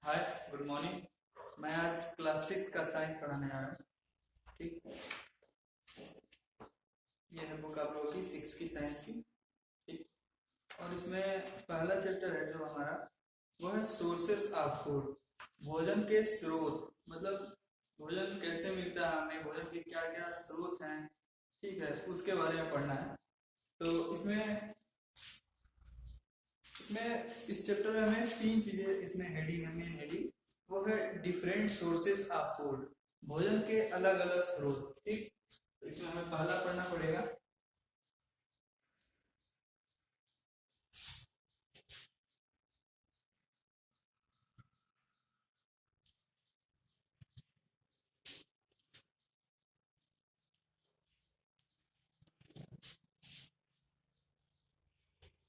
हाय, good morning. मैं आज class 6 का साइंस पढ़ाने आ रहा हूँ। ठीक, ये है बुक आप लोगों की 6 की साइंस की। ठीक, और इसमें पहला चैप्टर है जो हमारा, वो है सोर्सेस ऑफ फूड। भोजन के स्रोत, मतलब भोजन कैसे मिलता है हमें, भोजन के क्या क्या स्रोत हैं, ठीक है, उसके बारे में पढ़ना है। तो इसमें इसमें इस चैप्टर में हमें तीन चीजें, इसमें हेडिंग है, मेन हेडिंग वो है डिफरेंट सोर्सेस ऑफ फूड, भोजन के अलग अलग स्रोत। ठीक, तो इसमें हमें पहला पढ़ना पड़ेगा।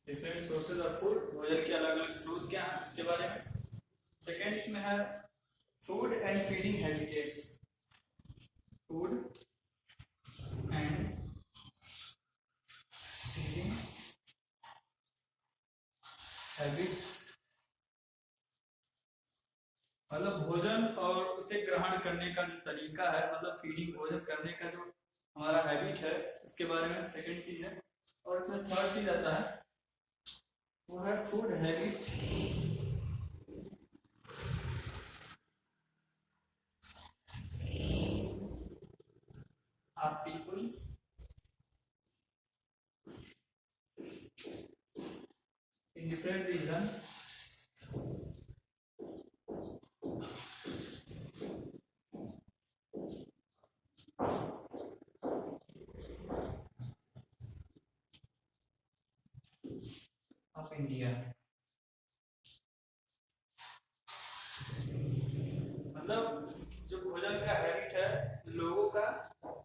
डिफरेंट सोर्सेज ऑफ फूड, भोजन के अलग अलग स्रोत क्या हैं इसके बारे में। सेकेंड इसमें है food and feeding habitats, food and feeding habits, मतलब भोजन और उसे ग्रहण करने का जो तरीका है, मतलब फीडिंग, भोजन करने का जो हमारा हैबिट है, उसके बारे में सेकेंड चीज है। और इसमें थर्ड चीज आता है, वो है food habits of people in different region of India. मतलब जो भोजन का हैबिट है लोगों का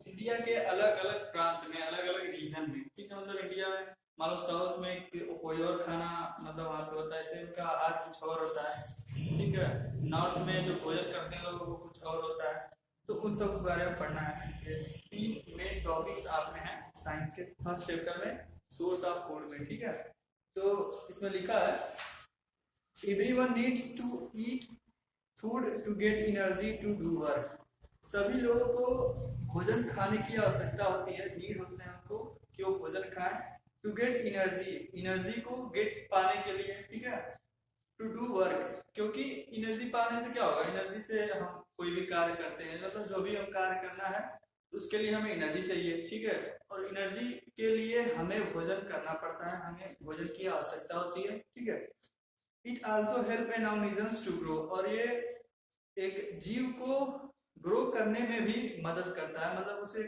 इंडिया के अलग अलग प्रांत में, अलग अलग रीजन में, ठीक है। मतलब इंडिया में मान लो साउथ में कोई और खाना, मतलब वहाँ पे होता है, ऐसे उनका आहार कुछ और होता है, ठीक है। नॉर्थ में जो भोजन करते हैं लोग वो कुछ और होता है। तो उन सब के बारे में पढ़ना है। ये तीन मेन टॉपिक्स आपने हैं साइंस के फर्स्ट चैप्टर में, सोर्स ऑफ फूड में, ठीक है। तो इसमें लिखा है everyone needs to eat food to get energy to do work. सभी लोगों को भोजन खाने की आवश्यकता होती है, नीड होते हैं उनको कि वो भोजन खाएं टू गेट एनर्जी, एनर्जी को गेट पाने के लिए, ठीक है। टू डू वर्क, क्योंकि एनर्जी पाने से क्या होगा, एनर्जी से हम कोई भी कार्य करते हैं, मतलब जो भी हम कार्य करना है उसके लिए हमें एनर्जी चाहिए, ठीक है। और एनर्जी के लिए हमें भोजन करना पड़ता है, हमें भोजन की आवश्यकता होती है, ठीक है। It also help an organisms to grow, और ये एक जीव को ग्रो करने में भी मदद करता है। मतलब उसे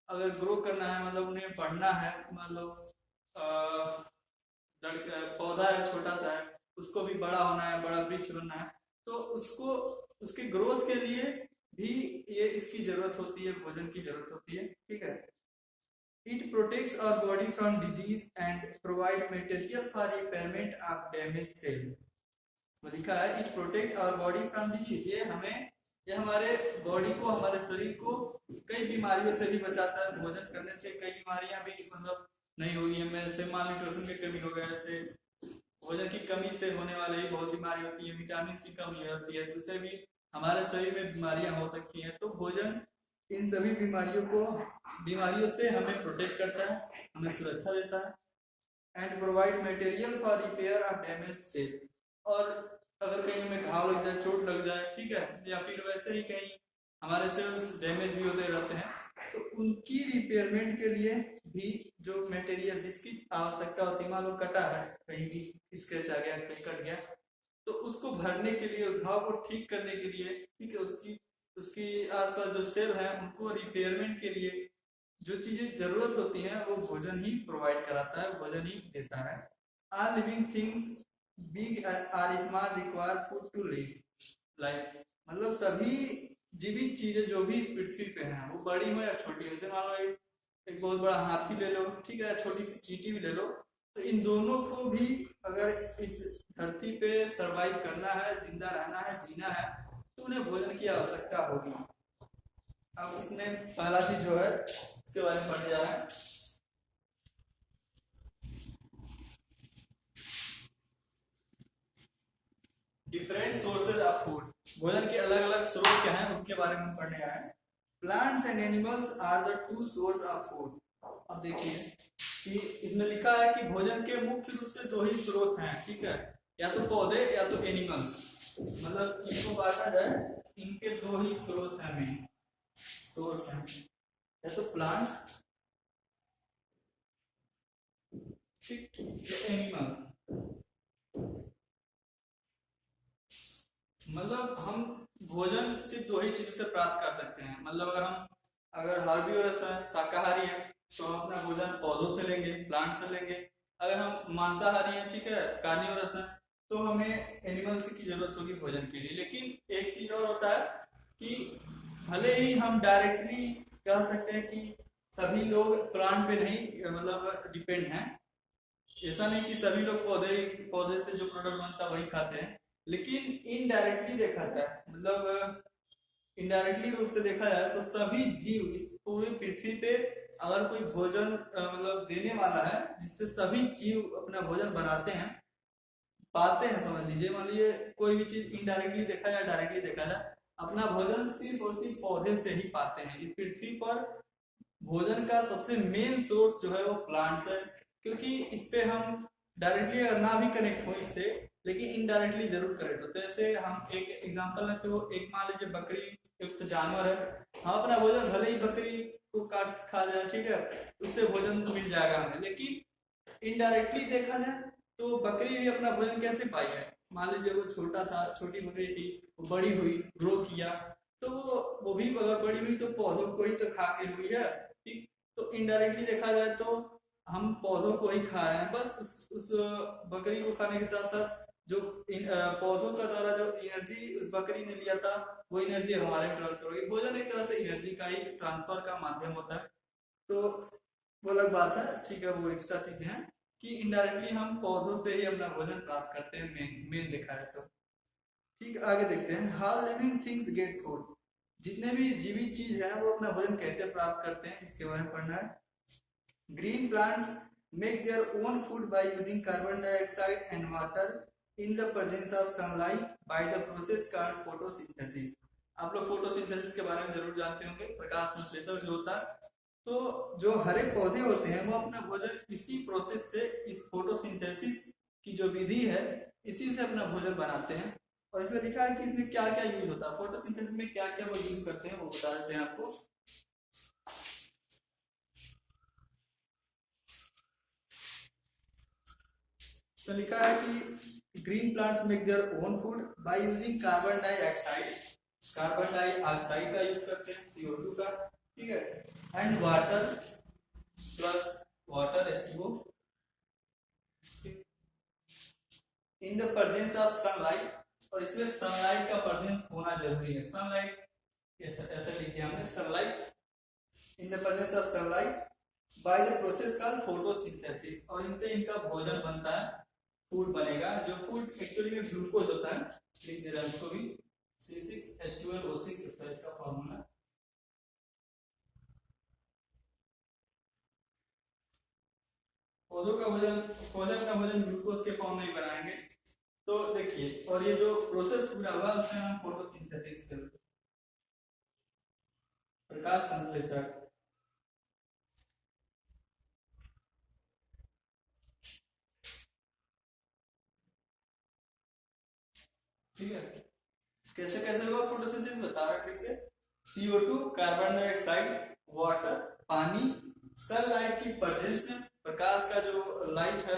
अगर ग्रो करना है, मतलब उन्हें बढ़ना है, मतलब पौधा है छोटा सा है, उसको भी बड़ा होना है, बड़ा वृक्ष बनना है, तो उसको उसके ग्रोथ के लिए भी ये इसकी जरूरत होती है, भोजन की जरूरत होती है, ठीक है। It protects our body from disease and provide material for repairment of damage cell. तो लिखा है it protect our body from disease, ये हमारे बॉडी को, हमारे शरीर को कई बीमारियों से भी बचाता है। भोजन करने से कई बीमारियां भी मतलब नहीं होगी हमें, जैसे मान न्यूट्रिशन की कमी हो गया, जैसे भोजन की कमी से होने वाली ही बहुत बीमारी होती है, विटामिन की कमी होती है, तो उससे भी हमारे शरीर में बीमारियां हो सकती हैं। तो भोजन इन सभी बीमारियों से हमें प्रोटेक्ट करता है, हमें सुरक्षा देता है। And provide material for repair of damage cell, और अगर कहीं हमें घाव लग जाए, चोट लग जाए, ठीक है, या फिर वैसे ही कहीं हमारे सेल्स डैमेज भी होते रहते हैं, तो उनकी रिपेयरमेंट के लिए भी जो मटेरियल जिसकी आवश्यकता होती है, मान लो कटा है, कहीं भी स्क्रैच आ गया, कहीं कट गया, तो उसको भरने के लिए, उस घाव को ठीक करने के लिए, ठीक है, उसकी उसकी आसपास जो सेल है उनको रिपेयरमेंट के लिए जो चीजें जरूरत होती हैं वो भोजन ही प्रोवाइड कराता है, भोजन ही देता है। Are living things big or small require food to live life, मतलब सभी जीवित चीजें जो भी इस पृथ्वी पे हैं, वो बड़ी हो या छोटी, जैसे मान लो एक बहुत बड़ा हाथी ले लो, ठीक है, छोटी सी चींटी भी ले लो, तो इन दोनों को भी अगर इस धरती पे सरवाइव करना है, जिंदा रहना है, जीना है, तो उन्हें भोजन की आवश्यकता होगी। अब इसमें पहला चीज जो है इसके बारे में पढ़ने जा रहे हैं, डिफरेंट सोर्सेज ऑफ फूड, भोजन के अलग अलग स्रोत क्या हैं उसके बारे में पढ़ने आए हैं। Plants and animals are the two source of food. अब देखिए कि इसमें लिखा है कि भोजन के मुख्य रूप से दो ही स्रोत हैं, ठीक है, या तो पौधे या तो एनिमल्स, मतलब इनको बांटा जाए, इनके दो ही स्रोत हैं, मेन सोर्स हैं, या तो प्लांट्स, ठीक, या एनिमल्स। मतलब हम भोजन सिर्फ दो ही चीज से प्राप्त कर सकते हैं, मतलब अगर हार्बिवोरस है, शाकाहारी है, तो हम अपना भोजन पौधों से लेंगे, प्लांट से लेंगे। अगर हम मांसाहारी हैं, ठीक है, कार्निवोरस है, तो हमें एनिमल्स की जरूरत होगी भोजन के लिए। लेकिन एक चीज और होता है कि भले ही हम डायरेक्टली कह सकते हैं कि सभी लोग प्लांट पे नहीं मतलब डिपेंड हैं, ऐसा नहीं कि सभी लोग पौधे से जो प्रोडक्ट बनता है वही खाते हैं, लेकिन इनडायरेक्टली देखा जाए, मतलब इनडायरेक्टली रूप से देखा जाए तो सभी जीव इस पूरी पृथ्वी पे अगर कोई भोजन मतलब देने वाला है जिससे सभी जीव अपना भोजन बनाते हैं, पाते हैं, समझ लीजिए, मान लीजिए कोई भी चीज इनडायरेक्टली देखा जाए डायरेक्टली देखा जाए, अपना भोजन सिर्फ और सिर्फ पौधे से ही पाते हैं। इस पृथ्वी पर भोजन का सबसे मेन सोर्स जो है वो प्लांट्स है, क्योंकि इस पे हम डायरेक्टली अगर ना भी कनेक्ट हो इससे, लेकिन इनडायरेक्टली जरूर कनेक्ट होते हैं। जैसे हम एक एग्जांपल लेते हो, एक मान लीजिए बकरी एक तो जानवर है, हम अपना भोजन भले ही बकरी को काट खा जाए, ठीक है, उससे भोजन मिल जाएगा हमें, लेकिन इनडायरेक्टली देखा जाए तो बकरी भी अपना भोजन कैसे पाई है। मान लीजिए वो छोटा था, छोटी बकरी थी, वो बड़ी हुई, ग्रो किया, तो वो भी अगर बड़ी हुई तो पौधों को ही तो खा के हुई है, ठीक। तो इनडायरेक्टली देखा जाए तो हम पौधों को ही खा रहे हैं, बस उस बकरी को खाने के साथ साथ जो पौधों का द्वारा जो एनर्जी उस बकरी ने लिया था वो एनर्जी हमारे में ट्रांसफर होगी। भोजन एक तरह से एनर्जी का ही ट्रांसफर का माध्यम होता है, तो वो अलग बात है, ठीक है, वो एक्स्ट्रा चीजें हैं कि इनडायरेक्टली हम पौधों से ही अपना भोजन प्राप्त करते हैं, मेन देखा है तो। ठीक, आगे देखते हैं, how living things get food. जितने भी जीवित चीज है वो अपना भोजन कैसे प्राप्त करते हैं इसके बारे में पढ़ना है। Green plants make their own food by using carbon dioxide and water in the presence of sunlight by the process called photosynthesis। आप लोग फोटोसिंथेसिस के बारे में जरूर जानते होंगे, प्रकाश संश्लेषण जो होता है। तो जो हरे पौधे होते हैं वो अपना भोजन इसी प्रोसेस से, इस फोटोसिंथेसिस की जो विधि है इसी से अपना भोजन बनाते हैं। और इसमें लिखा है कि इसमें क्या क्या यूज होता है, फोटोसिंथेसिस में क्या क्या वो यूज करते हैं वो बता देते हैं आपको। तो लिखा है कि green plants make their own food by using carbon dioxide, carbon dioxide का यूज करते हैं, CO2 का, ठीक है, and water plus water H2O in the presence of sunlight. और इसमें सनलाइट का प्रेजेंस होना जरूरी है, सनलाइट ऐसे लिखे हमने, sunlight in the presence of sunlight by the process called photosynthesis. और इनसे इनका भोजन बनता है, फूड बनेगा, जो फूड एक्चुअली में ग्लूकोज होता है, लिख दे रहा है इसको भी, C6H12O6 होता है इसका फॉर्मूला। पौधों का भोजन, पौधे का भोजन ग्लूकोज के फॉर्म में ही बनाएंगे। तो देखिए, और ये जो प्रोसेस पूरा हुआ उसका नाम फोटोसिंथेसिस है, प्रकाश संश्लेषण। ठीक है, कैसे कैसे होगा फोटोसिंथेसिस बता रहा फिर से, CO2 कार्बन डाइऑक्साइड, वाटर पानी, सनलाइट की प्रेजेंस में, प्रकाश का जो लाइट है,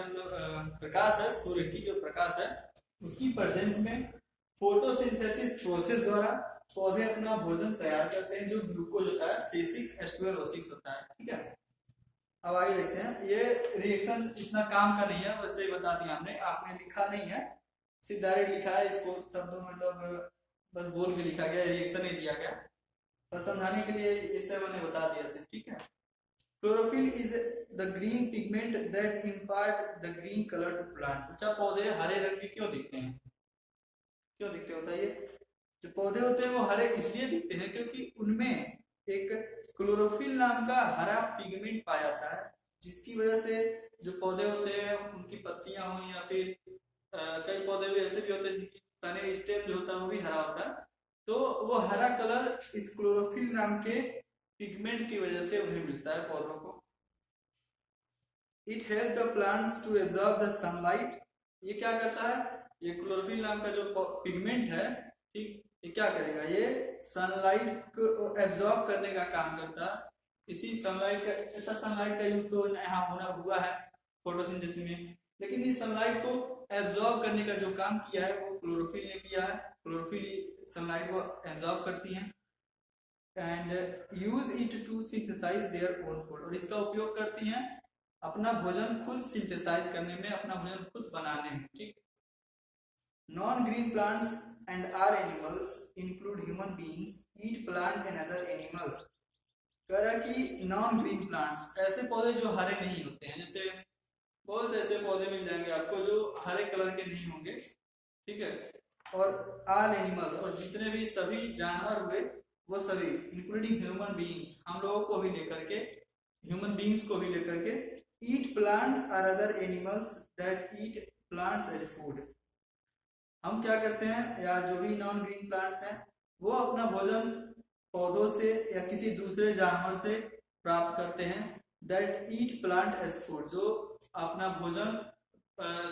प्रकाश है, सूर्य की जो प्रकाश है उसकी प्रेजेंस में, फोटोसिंथेसिस प्रोसेस द्वारा पौधे अपना भोजन तैयार करते हैं जो ग्लूकोज होता है, C6H12O6 होता है, ठीक है। अब आगे देखते हैं, ये रिएक्शन इतना काम का नहीं है, वैसे ही बता दिया हमने, आपने लिखा नहीं है, सिर्फ डायरेक्ट लिखा है, इसको शब्दों मतलब बस बोल के लिखा गया, रिएक्शन नहीं दिया गया, पर समझाने के लिए इसे मैंने बता दिया सिर्फ, ठीक है। Chlorophyll is the green pigment that impart the green colour to plant. अच्छा, पौधे हरे रंग के क्यों दिखते हैं, क्यों दिखते हैं बताइए। जो पौधे होते हैं वो हरे इसलिए दिखते हैं क्योंकि उनमें एक क्लोरोफिल नाम का हरा पिगमेंट पाया जाता है, जिसकी वजह से जो पौधे होते हैं उनकी पत्तियां हो या फिर कई पौधे भी ऐसे भी होते हैं जिनकी तने स्टेम जो होता है वो भी हरा होता है। तो वो हरा कलर इस क्लोरोफिल नाम के पिगमेंट की वजह से उन्हें मिलता है पौधों को। It help the plants to absorb the sunlight. ये क्या करता है, ये क्लोरोफिल नाम का जो पिगमेंट है, ठीक, ये क्या करेगा, ये सनलाइट को एब्जॉर्ब करने का काम करता है। इसी सनलाइट का, ऐसा सनलाइट का यूज तो यहाँ होना हुआ है फोटोसिंथेसिस में, लेकिन इस सनलाइट को एब्जॉर्ब करने का जो काम किया है वो क्लोरोफिल ने किया है। क्लोरोफिल सनलाइट को एब्जॉर्ब करती है and use it to synthesise their own food, और इसका उपयोग करती हैं अपना भोजन खुद सिंथेसाइज करने में, अपना भोजन खुद बनाने में, ठीक। Non green plants and are animals include human beings eat plant and other animals. कह रहा कि नॉन ग्रीन प्लांट्स, ऐसे पौधे जो हरे नहीं होते हैं, जैसे बहुत से ऐसे पौधे मिल जाएंगे आपको जो हरे कलर के नहीं होंगे, ठीक है। और ऑल एनिमल्स, और जितने भी सभी जानवर हुए वो सभी, इंक्लूडिंग ह्यूमन बीइंग्स, हम लोगों को भी लेकर के, ह्यूमन बीइंग्स को भी लेकर के, ईट प्लांट्स और other animals that eat plants as food. हम क्या करते हैं, या जो भी नॉन ग्रीन प्लांट्स हैं वो अपना भोजन पौधों से या किसी दूसरे जानवर से प्राप्त करते हैं। That eat plant as food, जो अपना भोजन,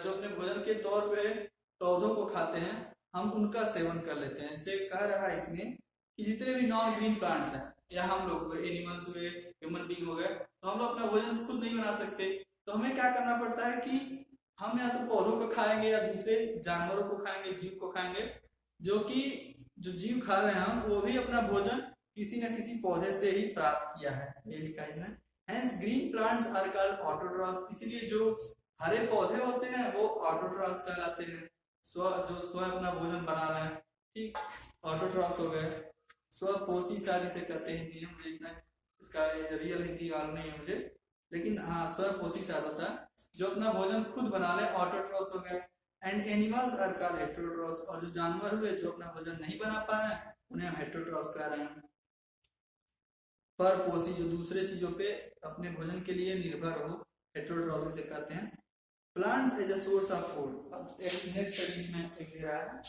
जो अपने भोजन के तौर पे पौधों को खाते हैं, हम उनका सेवन कर लेते हैं। इसे कह रहा है इसमें कि जितने भी नॉन ग्रीन प्लांट्स हैं, या हम लोग हुए, एनिमल्स हुए, ह्यूमन बीइंग हो गए, तो हम लोग अपना भोजन खुद नहीं बना सकते, तो हमें क्या करना पड़ता है कि हम या तो पौधों को खाएंगे या दूसरे जानवरों को खाएंगे, जीव को खाएंगे, जो कि जो जीव खा रहे हैं हम, वो भी अपना भोजन किसी न किसी पौधे से ही प्राप्त किया है, ये लिखा है इसने। Hence green plants are called autotrophs, इसलिए जो हरे पौधे होते हैं वो ऑटोट्रॉफ्स कहलाते हैं, जो स्वयं अपना भोजन बना रहे हैं, ठीक, ऑटोट्रॉफ्स हो गए। स्वपोषी शायद इसे कहते हैं हिंदी में, मुझे इतना इसका रियल हिंदी मालूम नहीं है मुझे, लेकिन हाँ स्वपोषी शायद होता है, जो अपना भोजन खुद बना ले, ऑटोट्रॉफ्स हो गए। And animals are called heterotrophs, और जो जानवर हुए जो अपना भोजन नहीं बना पा रहे हैं उन्हें हम हेटेरोट्रॉफ्स कह रहे हैं। परपोषी, जो दूसरे चीजों पे अपने भोजन के लिए निर्भर हो, हेटेरोट्रॉफ्स से कहते हैं। Plants as a source of food. अब नेक्स्ट स्टडीज में एक दे रहा है